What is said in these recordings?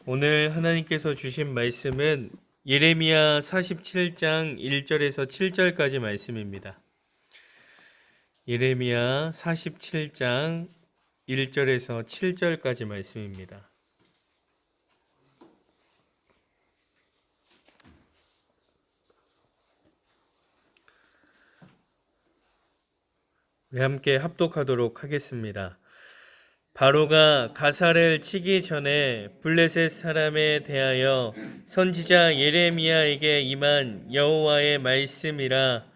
오늘 하나님께서 주신 말씀은 예레미야 47장 1절에서 7절까지 말씀입니다. 예레미야 47장 1절에서 7절까지 말씀입니다. 우리 함께 합독하도록 하겠습니다. 바로가 가사를 치기 전에 블레셋 사람에 대하여 선지자 예레미야에게 임한 여호와의 말씀이라.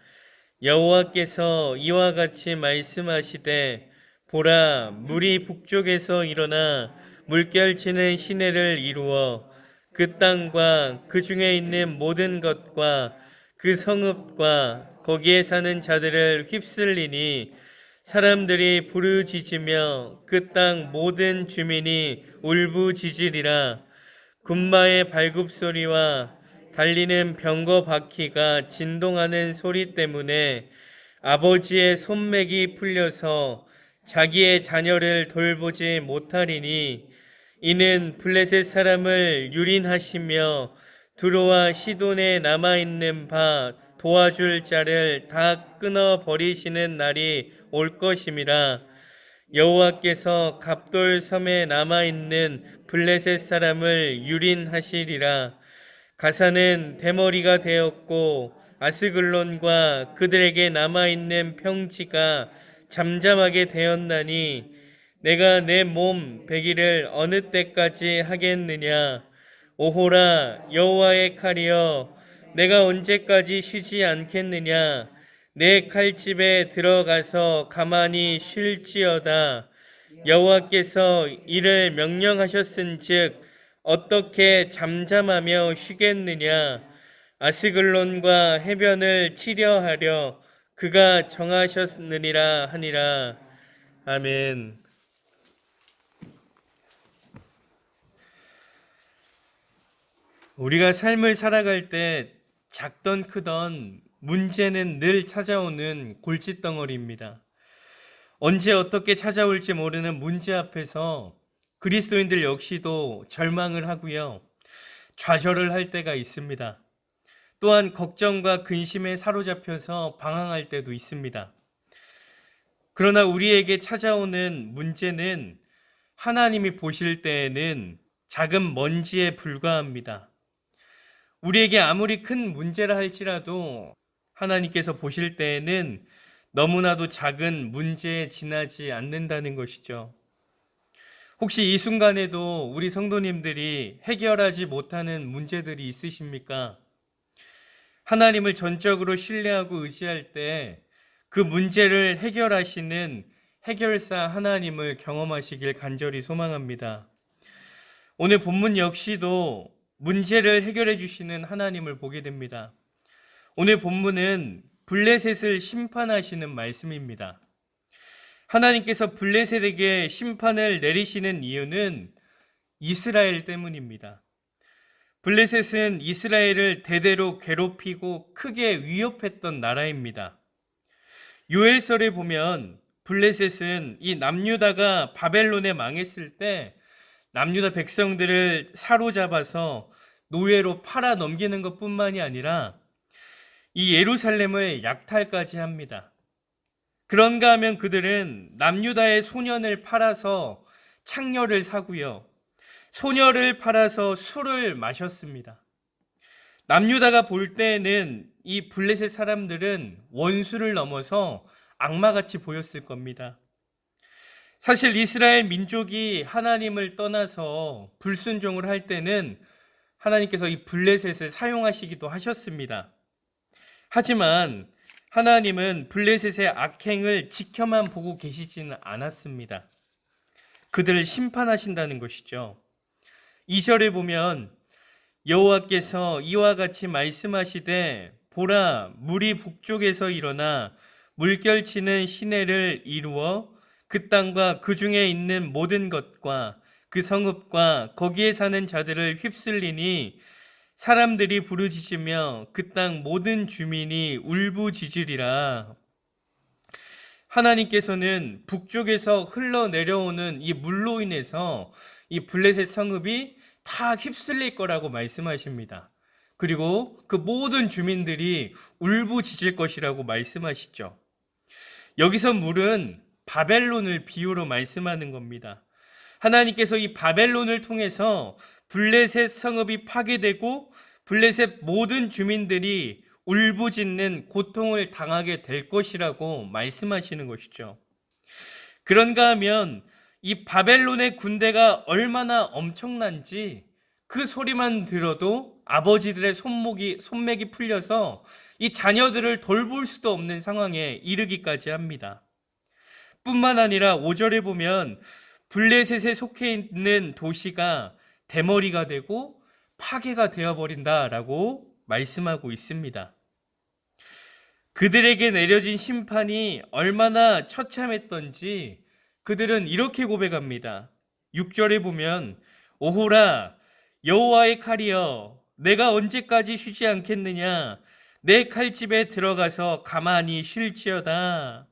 여호와께서 이와 같이 말씀하시되, 보라, 물이 북쪽에서 일어나 물결치는 시내를 이루어 그 땅과 그 중에 있는 모든 것과 그 성읍과 거기에 사는 자들을 휩쓸리니 사람들이 부르짖으며 그 땅 모든 주민이 울부짖으리라. 군마의 발굽소리와 달리는 병거 바퀴가 진동하는 소리 때문에 아버지의 손맥이 풀려서 자기의 자녀를 돌보지 못하리니, 이는 블레셋 사람을 유린하시며 두로와 시돈에 남아있는 바 도와줄 자를 다 끊어버리시는 날이 올 것임이라. 여호와께서 갑돌 섬에 남아있는 블레셋 사람을 유린하시리라. 가사는 대머리가 되었고 아스글론과 그들에게 남아있는 평지가 잠잠하게 되었나니, 내가 내 몸 배기를 어느 때까지 하겠느냐. 오호라, 여호와의 칼이여, 내가 언제까지 쉬지 않겠느냐. 내 칼집에 들어가서 가만히 쉴지어다. 여호와께서 이를 명령하셨은즉 어떻게 잠잠하며 쉬겠느냐. 아스글론과 해변을 치려 하려 그가 정하셨느니라 하니라. 아멘. 우리가 삶을 살아갈 때 작던 크던 문제는 늘 찾아오는 골칫덩어리입니다. 언제 어떻게 찾아올지 모르는 문제 앞에서 그리스도인들 역시도 절망을 하고요, 좌절을 할 때가 있습니다. 또한 걱정과 근심에 사로잡혀서 방황할 때도 있습니다. 그러나 우리에게 찾아오는 문제는 하나님이 보실 때에는 작은 먼지에 불과합니다. 우리에게 아무리 큰 문제라 할지라도 하나님께서 보실 때에는 너무나도 작은 문제에 지나지 않는다는 것이죠. 혹시 이 순간에도 우리 성도님들이 해결하지 못하는 문제들이 있으십니까? 하나님을 전적으로 신뢰하고 의지할 때 그 문제를 해결하시는 해결사 하나님을 경험하시길 간절히 소망합니다. 오늘 본문 역시도 문제를 해결해 주시는 하나님을 보게 됩니다. 오늘 본문은 블레셋을 심판하시는 말씀입니다. 하나님께서 블레셋에게 심판을 내리시는 이유는 이스라엘 때문입니다. 블레셋은 이스라엘을 대대로 괴롭히고 크게 위협했던 나라입니다. 요엘서에 보면 블레셋은 이 남유다가 바벨론에 망했을 때 남유다 백성들을 사로잡아서 노예로 팔아 넘기는 것뿐만이 아니라 이 예루살렘을 약탈까지 합니다. 그런가 하면 그들은 남유다의 소년을 팔아서 창녀를 사고요, 소녀를 팔아서 술을 마셨습니다. 남유다가 볼 때에는 이 블레셋 사람들은 원수를 넘어서 악마같이 보였을 겁니다. 사실 이스라엘 민족이 하나님을 떠나서 불순종을 할 때는 하나님께서 이 블레셋을 사용하시기도 하셨습니다. 하지만 하나님은 블레셋의 악행을 지켜만 보고 계시지는 않았습니다. 그들을 심판하신다는 것이죠. 2절에 보면 여호와께서 이와 같이 말씀하시되, 보라, 물이 북쪽에서 일어나 물결치는 시내를 이루어 그 땅과 그 중에 있는 모든 것과 그 성읍과 거기에 사는 자들을 휩쓸리니 사람들이 부르짖으며 그 땅 모든 주민이 울부짖으리라. 하나님께서는 북쪽에서 흘러내려오는 이 물로 인해서 이 블레셋 성읍이 다 휩쓸릴 거라고 말씀하십니다. 그리고 그 모든 주민들이 울부짖을 것이라고 말씀하시죠. 여기서 물은 바벨론을 비유로 말씀하는 겁니다. 하나님께서 이 바벨론을 통해서 블레셋 성읍이 파괴되고 블레셋 모든 주민들이 울부짖는 고통을 당하게 될 것이라고 말씀하시는 것이죠. 그런가 하면 이 바벨론의 군대가 얼마나 엄청난지 그 소리만 들어도 아버지들의 손맥이 풀려서 이 자녀들을 돌볼 수도 없는 상황에 이르기까지 합니다. 뿐만 아니라 5절에 보면 블레셋에 속해 있는 도시가 대머리가 되고 파괴가 되어버린다라고 말씀하고 있습니다. 그들에게 내려진 심판이 얼마나 처참했던지 그들은 이렇게 고백합니다. 6절에 보면 오호라 여호와의 칼이여 내가 언제까지 쉬지 않겠느냐 내 칼집에 들어가서 가만히 쉴지어다.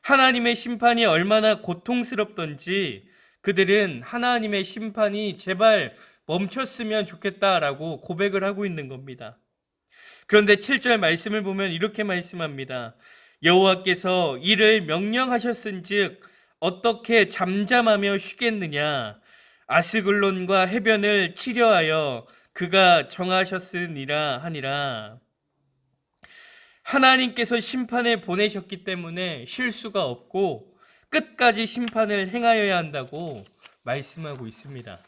하나님의 심판이 얼마나 고통스럽던지 그들은 하나님의 심판이 제발 멈췄으면 좋겠다라고 고백을 하고 있는 겁니다. 그런데 7절 말씀을 보면 이렇게 말씀합니다. 여호와께서 이를 명령하셨은즉 어떻게 잠잠하며 쉬겠느냐 아스글론과 해변을 치려하여 그가 정하셨으니라 하니라. 하나님께서 심판을 보내셨기 때문에 쉴 수가 없고 끝까지 심판을 행하여야 한다고 말씀하고 있습니다.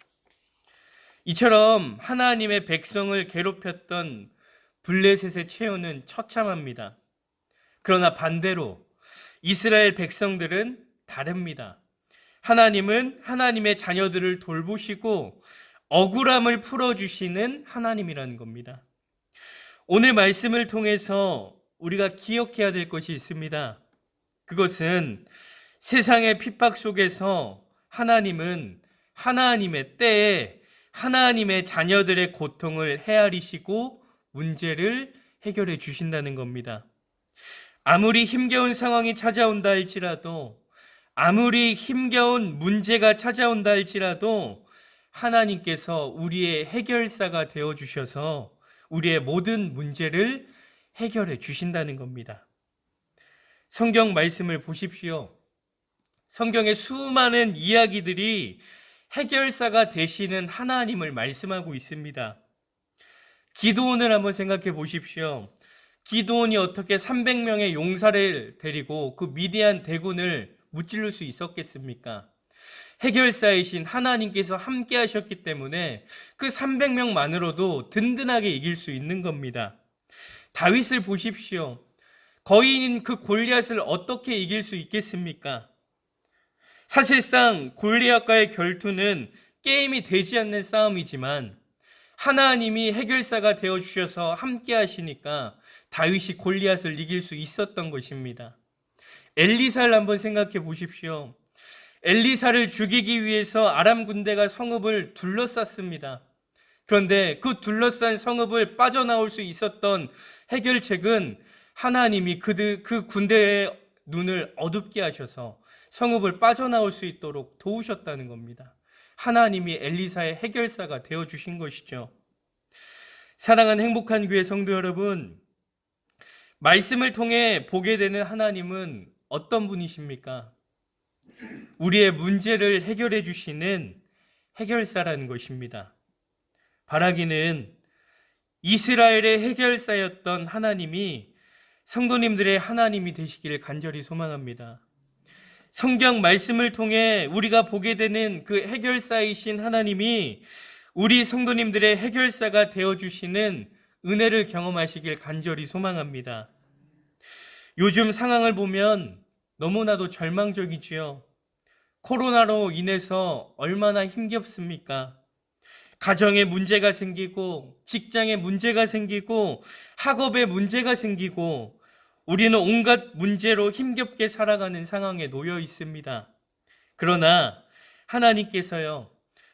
이처럼 하나님의 백성을 괴롭혔던 블레셋의 최후는 처참합니다. 그러나 반대로 이스라엘 백성들은 다릅니다. 하나님은 하나님의 자녀들을 돌보시고 억울함을 풀어주시는 하나님이라는 겁니다. 오늘 말씀을 통해서 우리가 기억해야 될 것이 있습니다. 그것은 세상의 핍박 속에서 하나님은 하나님의 때에 하나님의 자녀들의 고통을 헤아리시고 문제를 해결해 주신다는 겁니다. 아무리 힘겨운 상황이 찾아온다 할지라도 아무리 힘겨운 문제가 찾아온다 할지라도 하나님께서 우리의 해결사가 되어 주셔서 우리의 모든 문제를 해결해 주신다는 겁니다. 성경 말씀을 보십시오. 성경의 수많은 이야기들이 해결사가 되시는 하나님을 말씀하고 있습니다. 기드온을 한번 생각해 보십시오. 기드온이 어떻게 300명의 용사를 데리고 그 미디안 대군을 무찌를 수 있었겠습니까? 해결사이신 하나님께서 함께 하셨기 때문에 그 300명만으로도 든든하게 이길 수 있는 겁니다. 다윗을 보십시오. 거인인 그 골리앗을 어떻게 이길 수 있겠습니까? 사실상 골리앗과의 결투는 게임이 되지 않는 싸움이지만 하나님이 해결사가 되어주셔서 함께 하시니까 다윗이 골리앗을 이길 수 있었던 것입니다. 엘리사를 한번 생각해 보십시오. 엘리사를 죽이기 위해서 아람 군대가 성읍을 둘러쌌습니다. 그런데 그 둘러싼 성읍을 빠져나올 수 있었던 해결책은 하나님이 그 군대의 눈을 어둡게 하셔서 성읍을 빠져나올 수 있도록 도우셨다는 겁니다. 하나님이 엘리사의 해결사가 되어주신 것이죠. 사랑하는 행복한 교회 성도 여러분, 말씀을 통해 보게 되는 하나님은 어떤 분이십니까? 우리의 문제를 해결해 주시는 해결사라는 것입니다. 바라기는 이스라엘의 해결사였던 하나님이 성도님들의 하나님이 되시기를 간절히 소망합니다. 성경 말씀을 통해 우리가 보게 되는 그 해결사이신 하나님이 우리 성도님들의 해결사가 되어주시는 은혜를 경험하시길 간절히 소망합니다. 요즘 상황을 보면 너무나도 절망적이지요. 코로나로 인해서 얼마나 힘겹습니까? 가정에 문제가 생기고 직장에 문제가 생기고 학업에 문제가 생기고 우리는 온갖 문제로 힘겹게 살아가는 상황에 놓여 있습니다. 그러나 하나님께서요,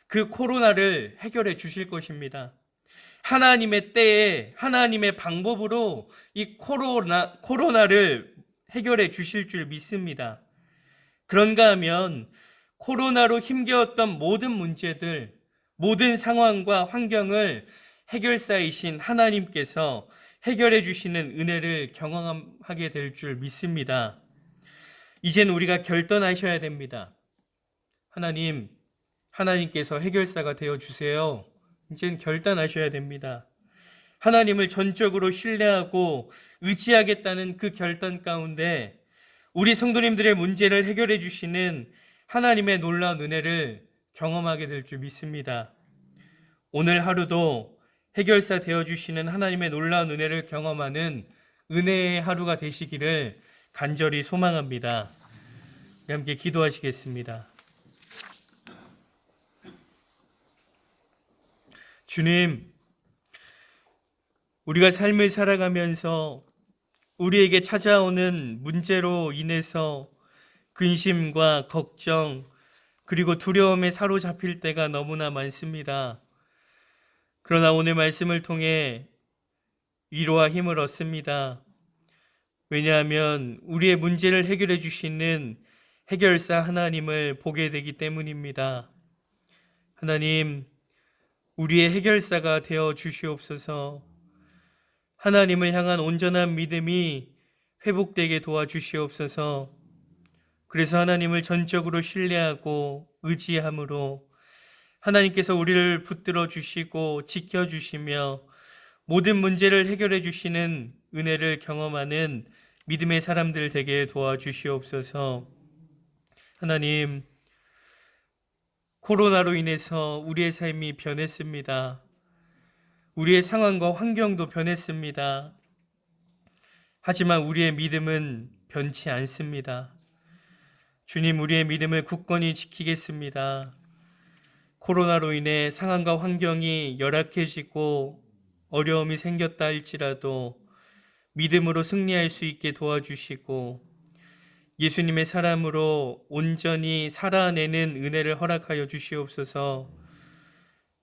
그 코로나를 해결해 주실 것입니다. 하나님의 때에 하나님의 방법으로 이 코로나를 해결해 주실 줄 믿습니다. 그런가 하면 코로나로 힘겨웠던 모든 문제들, 모든 상황과 환경을 해결사이신 하나님께서 해결해 주시는 은혜를 경험하게 될 줄 믿습니다. 이젠 우리가 결단하셔야 됩니다. 하나님께서 해결사가 되어 주세요. 이젠 결단하셔야 됩니다. 하나님을 전적으로 신뢰하고 의지하겠다는 그 결단 가운데 우리 성도님들의 문제를 해결해 주시는 하나님의 놀라운 은혜를 경험하게 될 줄 믿습니다. 오늘 하루도 해결사 되어주시는 하나님의 놀라운 은혜를 경험하는 은혜의 하루가 되시기를 간절히 소망합니다. 함께 기도하시겠습니다. 주님, 우리가 삶을 살아가면서 우리에게 찾아오는 문제로 인해서 근심과 걱정 그리고 두려움에 사로잡힐 때가 너무나 많습니다. 그러나 오늘 말씀을 통해 위로와 힘을 얻습니다. 왜냐하면 우리의 문제를 해결해 주시는 해결사 하나님을 보게 되기 때문입니다. 하나님, 우리의 해결사가 되어 주시옵소서. 하나님을 향한 온전한 믿음이 회복되게 도와주시옵소서. 그래서 하나님을 전적으로 신뢰하고 의지함으로 하나님께서 우리를 붙들어 주시고 지켜 주시며 모든 문제를 해결해 주시는 은혜를 경험하는 믿음의 사람들 되게 도와주시옵소서. 하나님, 코로나로 인해서 우리의 삶이 변했습니다. 우리의 상황과 환경도 변했습니다. 하지만 우리의 믿음은 변치 않습니다. 주님, 우리의 믿음을 굳건히 지키겠습니다. 코로나로 인해 상황과 환경이 열악해지고 어려움이 생겼다 할지라도 믿음으로 승리할 수 있게 도와주시고 예수님의 사람으로 온전히 살아내는 은혜를 허락하여 주시옵소서.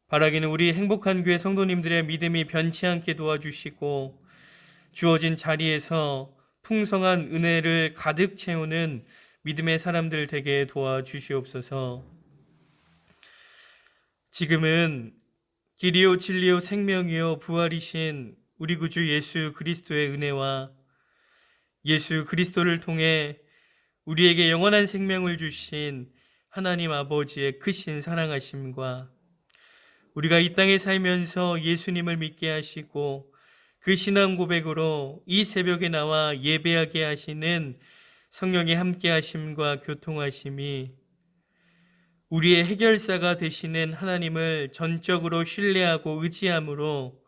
바라기는 우리 행복한 교회 성도님들의 믿음이 변치 않게 도와주시고 주어진 자리에서 풍성한 은혜를 가득 채우는 믿음의 사람들 되게 도와주시옵소서. 지금은 길이요 진리요 생명이요 부활이신 우리 구주 예수 그리스도의 은혜와 예수 그리스도를 통해 우리에게 영원한 생명을 주신 하나님 아버지의 크신 사랑하심과 우리가 이 땅에 살면서 예수님을 믿게 하시고 그 신앙 고백으로 이 새벽에 나와 예배하게 하시는 성령의 함께 하심과 교통하심이 우리의 해결사가 되시는 하나님을 전적으로 신뢰하고 의지함으로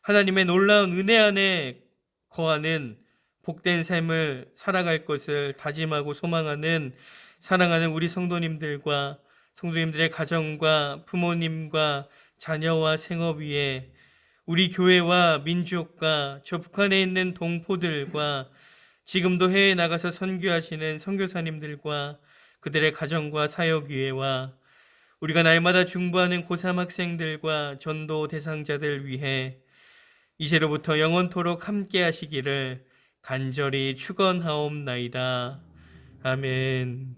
하나님의 놀라운 은혜 안에 거하는 복된 삶을 살아갈 것을 다짐하고 소망하는 사랑하는 우리 성도님들과 성도님들의 가정과 부모님과 자녀와 생업 위에 우리 교회와 민족과 저 북한에 있는 동포들과 지금도 해외에 나가서 선교하시는 선교사님들과 그들의 가정과 사역위회와 우리가 날마다 중보하는 고3 학생들과 전도 대상자들 위해 이제로부터 영원토록 함께 하시기를 간절히 축원하옵나이다. 아멘.